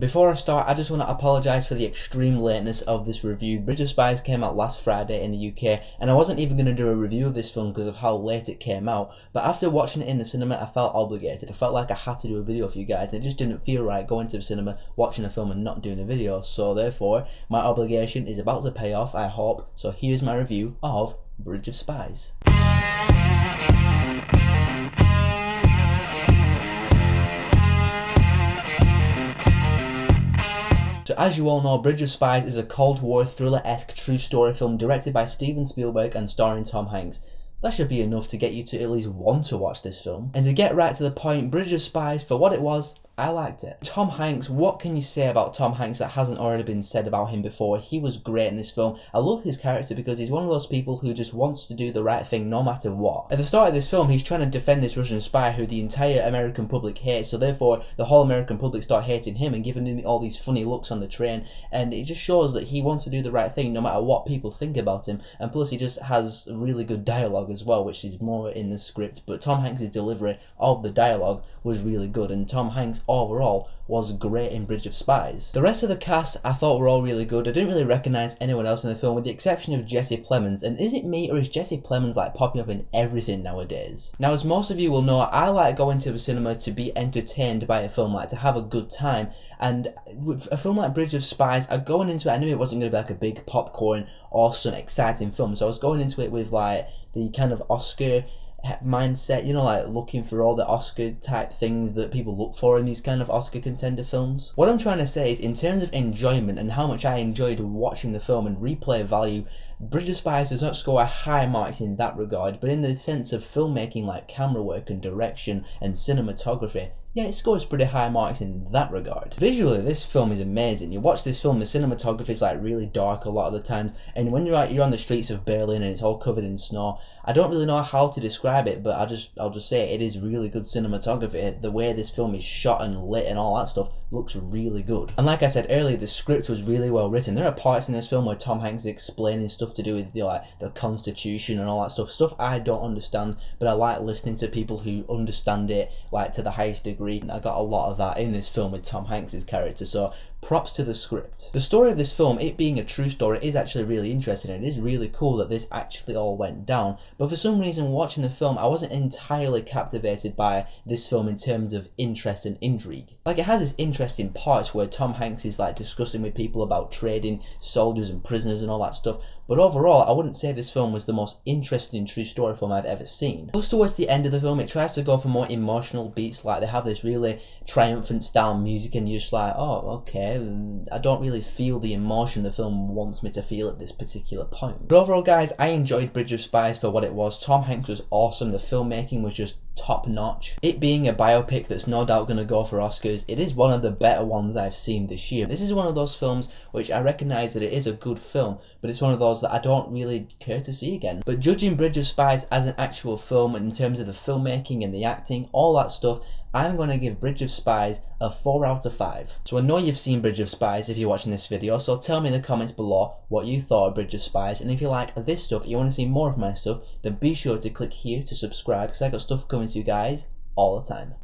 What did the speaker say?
Before I start, I just want to apologise for the extreme lateness of this review. Bridge of Spies came out last Friday in the UK, and I wasn't even going to do a review of this film because of how late it came out, but after watching it in the cinema, I felt obligated. I felt like I had to do a video for you guys, and it just didn't feel right going to the cinema, watching a film and not doing a video, so therefore, my obligation is about to pay off, I hope. So here's my review of Bridge of Spies. So as you all know, Bridge of Spies is a Cold War thriller-esque true story film directed by Spielberg and starring Tom Hanks. That should be enough to get you to at least want to watch this film. And to get right to the point, Bridge of Spies, for what it was, I liked it. Tom Hanks, what can you say about Tom Hanks that hasn't already been said about him before? He was great in this film. I love his character because he's one of those people who just wants to do the right thing no matter what. At the start of this film, he's trying to defend this Russian spy who the entire American public hates, so therefore the whole American public start hating him and giving him all these funny looks on the train, and it just shows that he wants to do the right thing no matter what people think about him, and plus he just has really good dialogue as well, which is more in the script, but Tom Hanks' delivery of the dialogue was really good, and Tom Hanks overall was great in Bridge of Spies. The rest of the cast I thought were all really good. I didn't really recognise anyone else in the film with the exception of Jesse Plemons, and is it me or is Jesse Plemons like popping up in everything nowadays? Now, as most of you will know, I like going to the cinema to be entertained by a film, like to have a good time, and with a film like Bridge of Spies, going into it, I knew it wasn't going to be like a big popcorn, awesome, exciting film, so I was going into it with like the kind of Oscar mindset, you know, like looking for all the Oscar type things that people look for in these kind of Oscar contender films. What I'm trying to say is, in terms of enjoyment and how much I enjoyed watching the film and replay value, Bridge of Spies does not score high marks in that regard, but in the sense of filmmaking like camera work and direction and cinematography, yeah, it scores pretty high marks in that regard. Visually, this film is amazing. You watch this film, the cinematography is like really dark a lot of the times, and when you're on the streets of Berlin and it's all covered in snow, I don't really know how to describe it, but I'll just say it is really good cinematography. The way this film is shot and lit and all that stuff looks really good. And like I said earlier, the script was really well written. There are parts in this film where Tom Hanks is explaining stuff to do with, you know, like the Constitution and all that stuff I don't understand, but I like listening to people who understand it like to the highest degree. I got a lot of that in this film with Tom Hanks' character, so props to the script. The story of this film, it being a true story, is actually really interesting, and it is really cool that this actually all went down, but for some reason watching the film I wasn't entirely captivated by this film in terms of interest and intrigue. Like, it has its interesting parts where Tom Hanks is like discussing with people about trading soldiers and prisoners and all that stuff, but overall I wouldn't say this film was the most interesting true story film I've ever seen. Plus, towards the end of the film, it tries to go for more emotional beats, like they have this really triumphant style music and you're just like, oh, okay, I don't really feel the emotion the film wants me to feel at this particular point. But overall, guys, I enjoyed Bridge of Spies for what it was. Tom Hanks was awesome, the filmmaking was just top notch. It being a biopic that's no doubt going to go for Oscars, it is one of the better ones I've seen this year. This is one of those films which I recognise that it is a good film, but it's one of those that I don't really care to see again. But judging Bridge of Spies as an actual film in terms of the filmmaking and the acting, all that stuff, I'm going to give Bridge of Spies a 4 out of 5. So I know you've seen Bridge of Spies if you're watching this video, so tell me in the comments below what you thought of Bridge of Spies, and if you like this stuff, you want to see more of my stuff, then be sure to click here to subscribe, because I got stuff coming to you guys all the time.